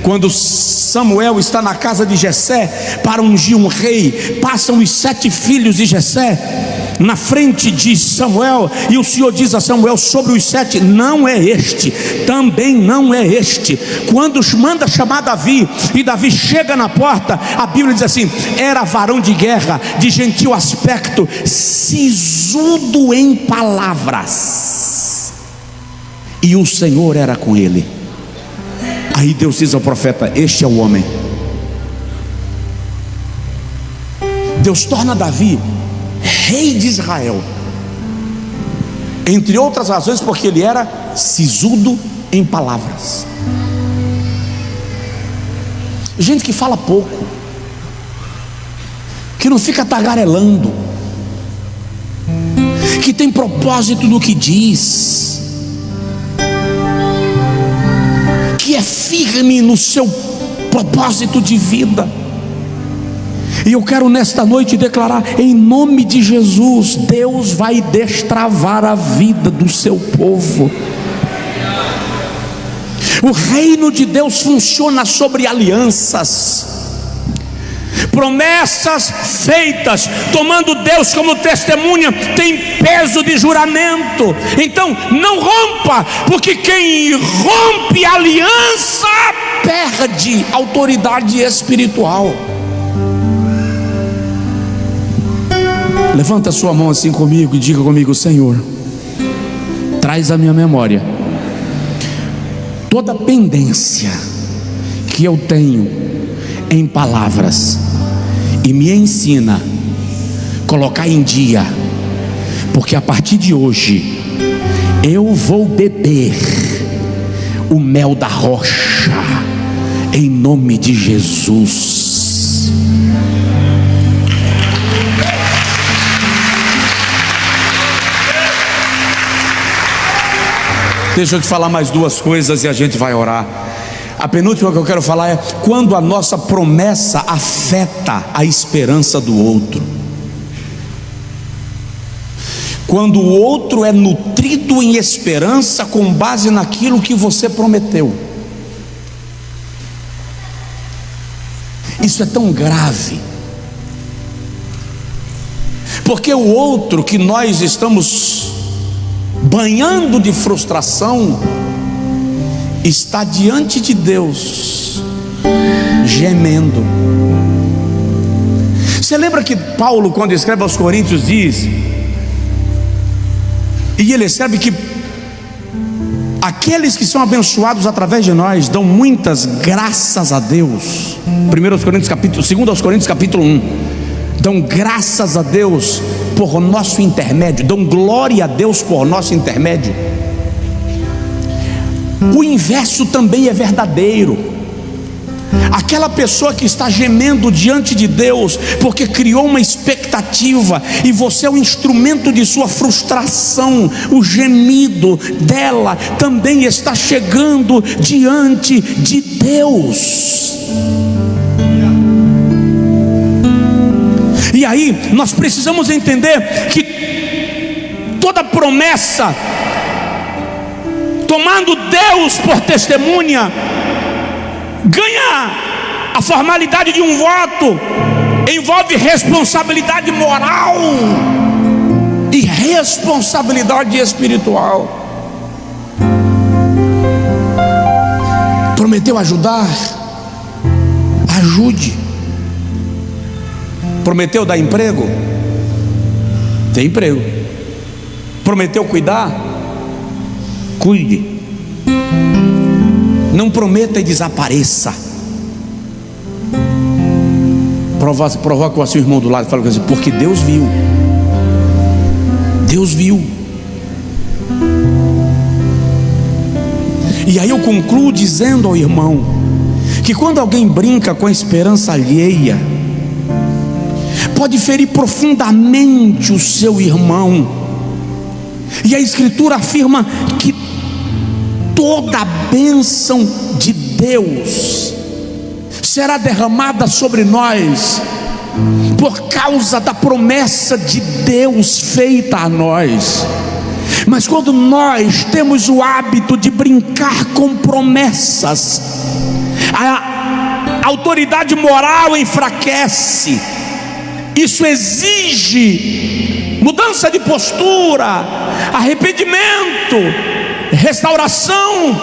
Quando Samuel está na casa de Jessé para ungir um rei, passam os 7 filhos de Jessé na frente de Samuel, e o Senhor diz a Samuel: sobre os 7, não é este, também não é este. Quando manda chamar Davi, e Davi chega na porta, a Bíblia diz assim: era varão de guerra, de gentil aspecto, sisudo em palavras, e o Senhor era com ele. Aí Deus diz ao profeta: este é o homem. Deus torna Davi rei de Israel, entre outras razões porque ele era sisudo em palavras. Gente que fala pouco, que não fica tagarelando, que tem propósito no que diz, que é firme no seu propósito de vida. E eu quero nesta noite declarar, em nome de Jesus, Deus vai destravar a vida do seu povo. O reino de Deus funciona sobre alianças, promessas feitas, tomando Deus como testemunha, tem peso de juramento. Então não rompa, porque quem rompe a aliança perde autoridade espiritual. Levanta a sua mão assim comigo e diga comigo: Senhor, traz à minha memória toda pendência que eu tenho em palavras, e me ensina a colocar em dia, porque a partir de hoje eu vou beber o mel da rocha, em nome de Jesus. Deixa eu te falar mais 2 coisas e a gente vai orar. A penúltima que eu quero falar é quando a nossa promessa afeta a esperança do outro. Quando o outro é nutrido em esperança com base naquilo que você prometeu. Isso é tão grave, porque o outro que nós estamos banhando de frustração está diante de Deus gemendo. Você lembra que Paulo, quando escreve aos Coríntios, diz, e ele escreve que aqueles que são abençoados através de nós dão muitas graças a Deus. 2 Coríntios capítulo 1, dão graças a Deus por nosso intermédio, dão glória a Deus por nosso intermédio. O inverso também é verdadeiro. Aquela pessoa que está gemendo diante de Deus porque criou uma expectativa e você é o instrumento de sua frustração, o gemido dela também está chegando diante de Deus. E aí nós precisamos entender que toda promessa, tomando Deus por testemunha, ganha a formalidade de um voto, envolve responsabilidade moral e responsabilidade espiritual. Prometeu ajudar? Ajude. Prometeu dar emprego? Dê emprego. Prometeu cuidar? Cuide. Não prometa e desapareça. Provoca o seu irmão do lado e fala assim: porque Deus viu. Deus viu. E aí eu concluo dizendo ao irmão que quando alguém brinca com a esperança alheia, pode ferir profundamente o seu irmão. E a Escritura afirma que toda a bênção de Deus será derramada sobre nós por causa da promessa de Deus feita a nós. Mas quando nós temos o hábito de brincar com promessas, a autoridade moral enfraquece. Isso exige mudança de postura, arrependimento, restauração.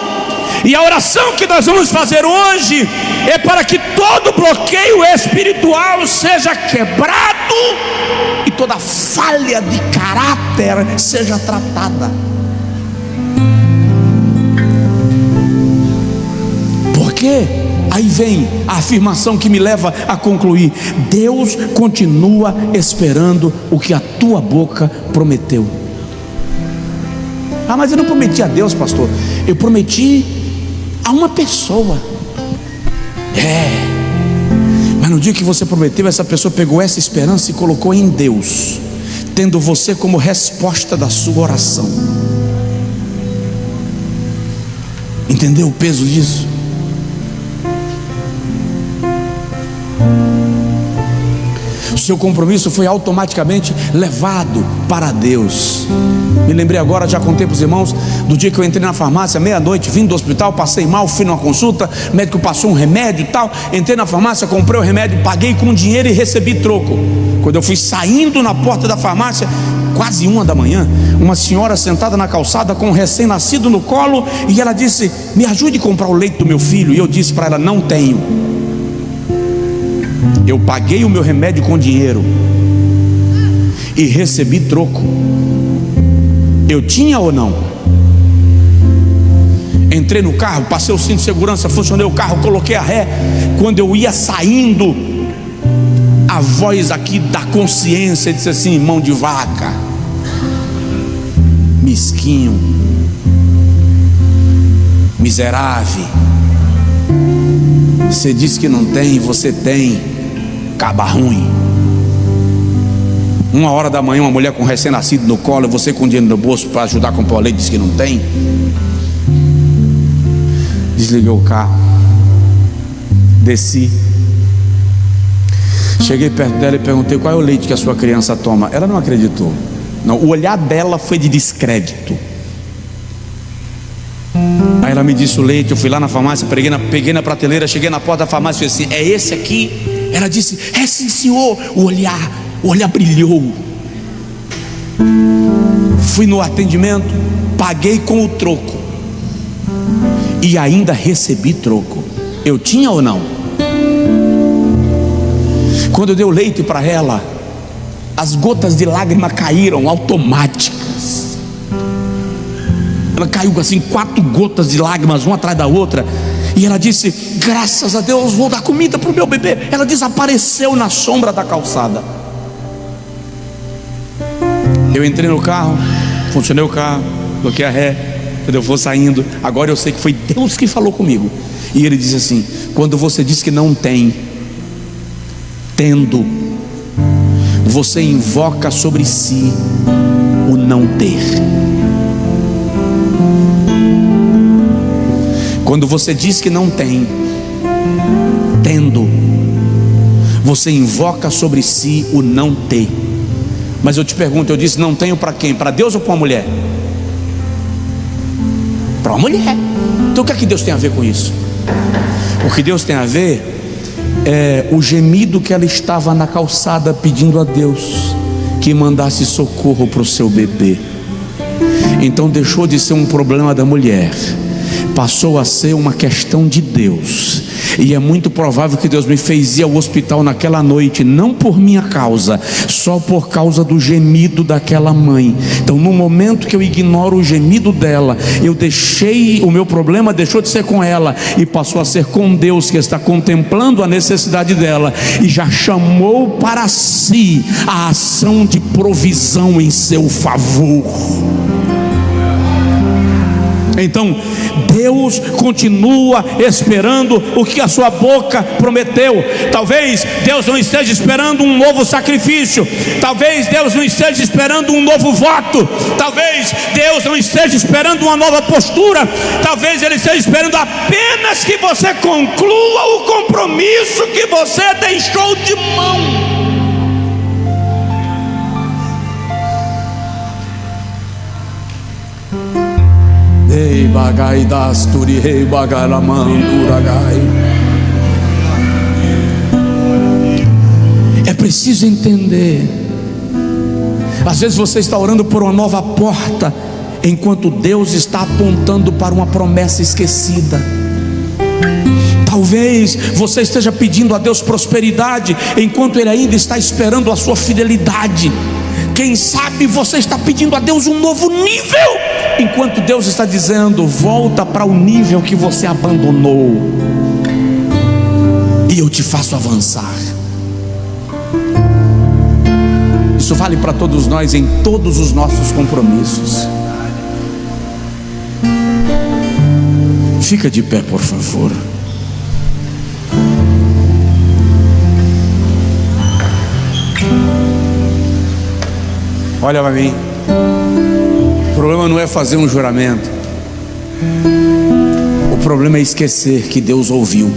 E a oração que nós vamos fazer hoje é para que todo bloqueio espiritual seja quebrado e toda falha de caráter seja tratada. Por quê? Aí vem a afirmação que me leva a concluir: Deus continua esperando o que a tua boca prometeu. Ah, mas eu não prometi a Deus, pastor. Eu prometi a uma pessoa. Mas no dia que você prometeu, essa pessoa pegou essa esperança e colocou em Deus, tendo você como resposta da sua oração. Entendeu o peso disso? O seu compromisso foi automaticamente levado para Deus. Me lembrei agora, já contei para os irmãos, do dia que eu entrei na farmácia, meia-noite, vim do hospital, passei mal, fui numa consulta, o médico passou um remédio e tal, entrei na farmácia, comprei o remédio, paguei com dinheiro e recebi troco. Quando eu fui saindo na porta da farmácia, quase 1 da manhã, uma senhora sentada na calçada com um recém-nascido no colo, e ela disse: me ajude a comprar o leite do meu filho. E eu disse para ela: não tenho. Eu paguei o meu remédio com dinheiro e recebi troco. Eu tinha ou não? Entrei no carro, passei o cinto de segurança, funcionei o carro, coloquei a ré. Quando eu ia saindo, a voz aqui da consciência disse assim: mão de vaca, mesquinho, miserável, você disse que não tem, você tem, caba ruim. 1 da manhã, uma mulher com recém-nascido no colo, você com dinheiro no bolso para ajudar a comprar o leite, disse que não tem. Desliguei o carro, desci, cheguei perto dela e perguntei: qual é o leite que a sua criança toma? Ela não acreditou. Não, o olhar dela foi de descrédito. Aí ela me disse o leite. Eu fui lá na farmácia, peguei na prateleira, cheguei na porta da farmácia e falei assim: é esse aqui? Ela disse: é sim, senhor. O olhar brilhou. Fui no atendimento, paguei com o troco e ainda recebi troco. Eu tinha ou não? Quando eu dei o leite para ela, as gotas de lágrima caíram automáticas. Ela caiu assim, 4 gotas de lágrimas, uma atrás da outra. E ela disse: graças a Deus, vou dar comida para o meu bebê. Ela desapareceu na sombra da calçada. Eu entrei no carro, funcionei o carro, coloquei a ré. Quando eu for saindo, agora eu sei que foi Deus que falou comigo. E ele disse assim: quando você diz que não tem, tendo, você invoca sobre si o não ter. Quando você diz que não tem, tendo, você invoca sobre si o não ter. Mas eu te pergunto, eu disse não tenho para quem? Para Deus ou para uma mulher? Para uma mulher. Então o que é que Deus tem a ver com isso? O que Deus tem a ver é o gemido que ela estava na calçada pedindo a Deus que mandasse socorro para o seu bebê. Então deixou de ser um problema da mulher, passou a ser uma questão de Deus. E é muito provável que Deus me fez ir ao hospital naquela noite, não por minha causa, só por causa do gemido daquela mãe. Então, no momento que eu ignoro o gemido dela, eu deixei, o meu problema deixou de ser com ela e passou a ser com Deus, que está contemplando a necessidade dela e já chamou para si a ação de provisão em seu favor. Então, Deus continua esperando o que a sua boca prometeu. Talvez Deus não esteja esperando um novo sacrifício, talvez Deus não esteja esperando um novo voto, talvez Deus não esteja esperando uma nova postura, talvez Ele esteja esperando apenas que você conclua o compromisso que você deixou de mão. Ei bagai dasturi, ei bagalamanduragai. É preciso entender. Às vezes você está orando por uma nova porta, enquanto Deus está apontando para uma promessa esquecida. Talvez você esteja pedindo a Deus prosperidade, enquanto Ele ainda está esperando a sua fidelidade. Quem sabe você está pedindo a Deus um novo nível, enquanto Deus está dizendo: volta para o nível que você abandonou, e eu te faço avançar. Isso vale para todos nós, em todos os nossos compromissos. Fica de pé, por favor. Olha para mim. O problema não é fazer um juramento. O problema é esquecer que Deus ouviu.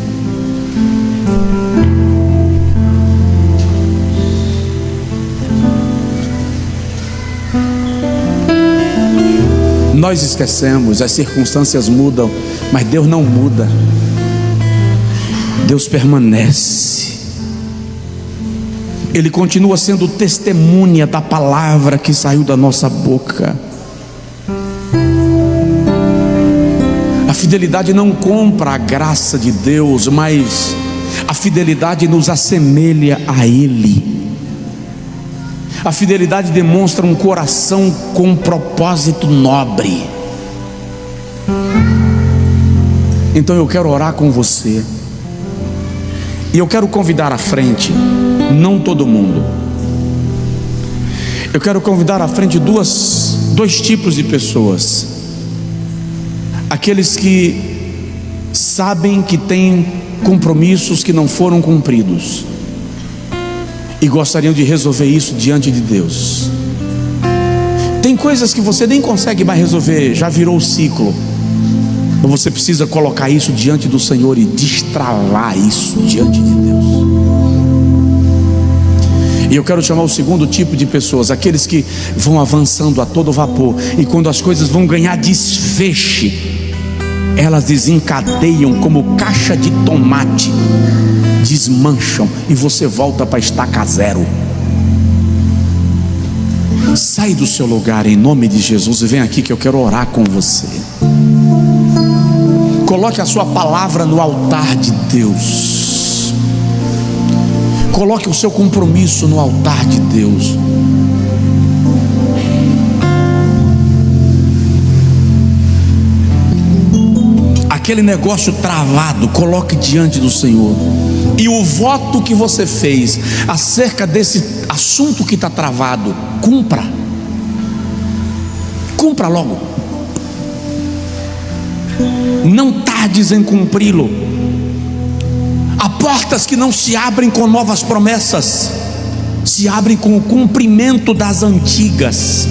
Nós esquecemos, as circunstâncias mudam, mas Deus não muda. Deus permanece. Ele continua sendo testemunha da palavra que saiu da nossa boca. A fidelidade não compra a graça de Deus, mas a fidelidade nos assemelha a Ele. A fidelidade demonstra um coração com um propósito nobre. Então eu quero orar com você, e eu quero convidar à frente, não todo mundo, eu quero convidar à frente dois tipos de pessoas. Aqueles que sabem que têm compromissos que não foram cumpridos e gostariam de resolver isso diante de Deus. Tem coisas que você nem consegue mais resolver, já virou o ciclo. Então você precisa colocar isso diante do Senhor e destravar isso diante de Deus. E eu quero chamar o segundo tipo de pessoas, aqueles que vão avançando a todo vapor, e quando as coisas vão ganhar desfecho, elas desencadeiam como caixa de tomate, desmancham e você volta para estaca zero. Sai do seu lugar em nome de Jesus e vem aqui que eu quero orar com você. Coloque a sua palavra no altar de Deus. Coloque o seu compromisso no altar de Deus. Aquele negócio travado, coloque diante do Senhor. E o voto que você fez acerca desse assunto que está travado, cumpra. Cumpra logo. Não tardes em cumpri-lo. Há portas que não se abrem com novas promessas, se abrem com o cumprimento das antigas.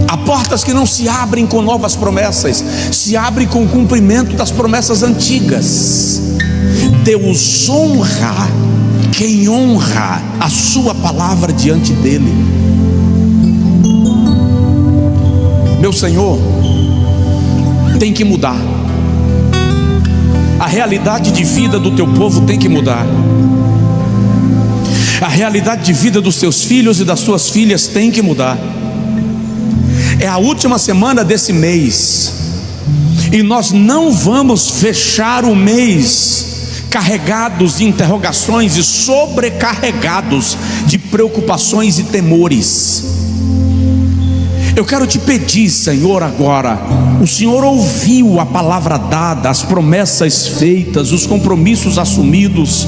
Há portas que não se abrem com novas promessas, se abrem com o cumprimento das promessas antigas. Deus honra quem honra a sua palavra diante dele. Meu Senhor, tem que mudar. A realidade de vida do teu povo tem que mudar. A realidade de vida dos teus filhos e das tuas filhas tem que mudar. É a última semana desse mês. E nós não vamos fechar o mês carregados de interrogações e sobrecarregados de preocupações e temores. Eu quero te pedir, Senhor, agora, o Senhor ouviu a palavra dada, as promessas feitas, os compromissos assumidos,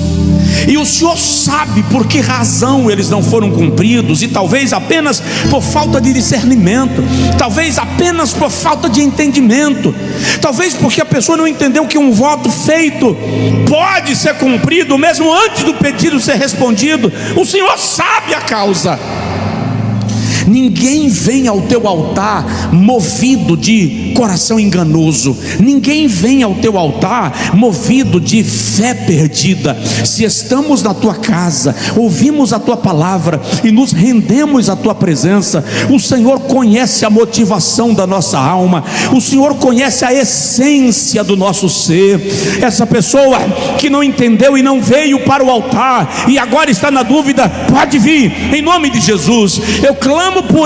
e o Senhor sabe por que razão eles não foram cumpridos, e talvez apenas por falta de discernimento, talvez apenas por falta de entendimento, talvez porque a pessoa não entendeu que um voto feito pode ser cumprido mesmo antes do pedido ser respondido. O Senhor sabe a causa. Ninguém vem ao teu altar movido de coração enganoso. Ninguém vem ao teu altar movido de fé perdida. Se estamos na tua casa, ouvimos a tua palavra e nos rendemos à tua presença, o Senhor conhece a motivação da nossa alma, o Senhor conhece a essência do nosso ser. Essa pessoa que não entendeu e não veio para o altar e agora está na dúvida, pode vir, em nome de Jesus. Eu clamo por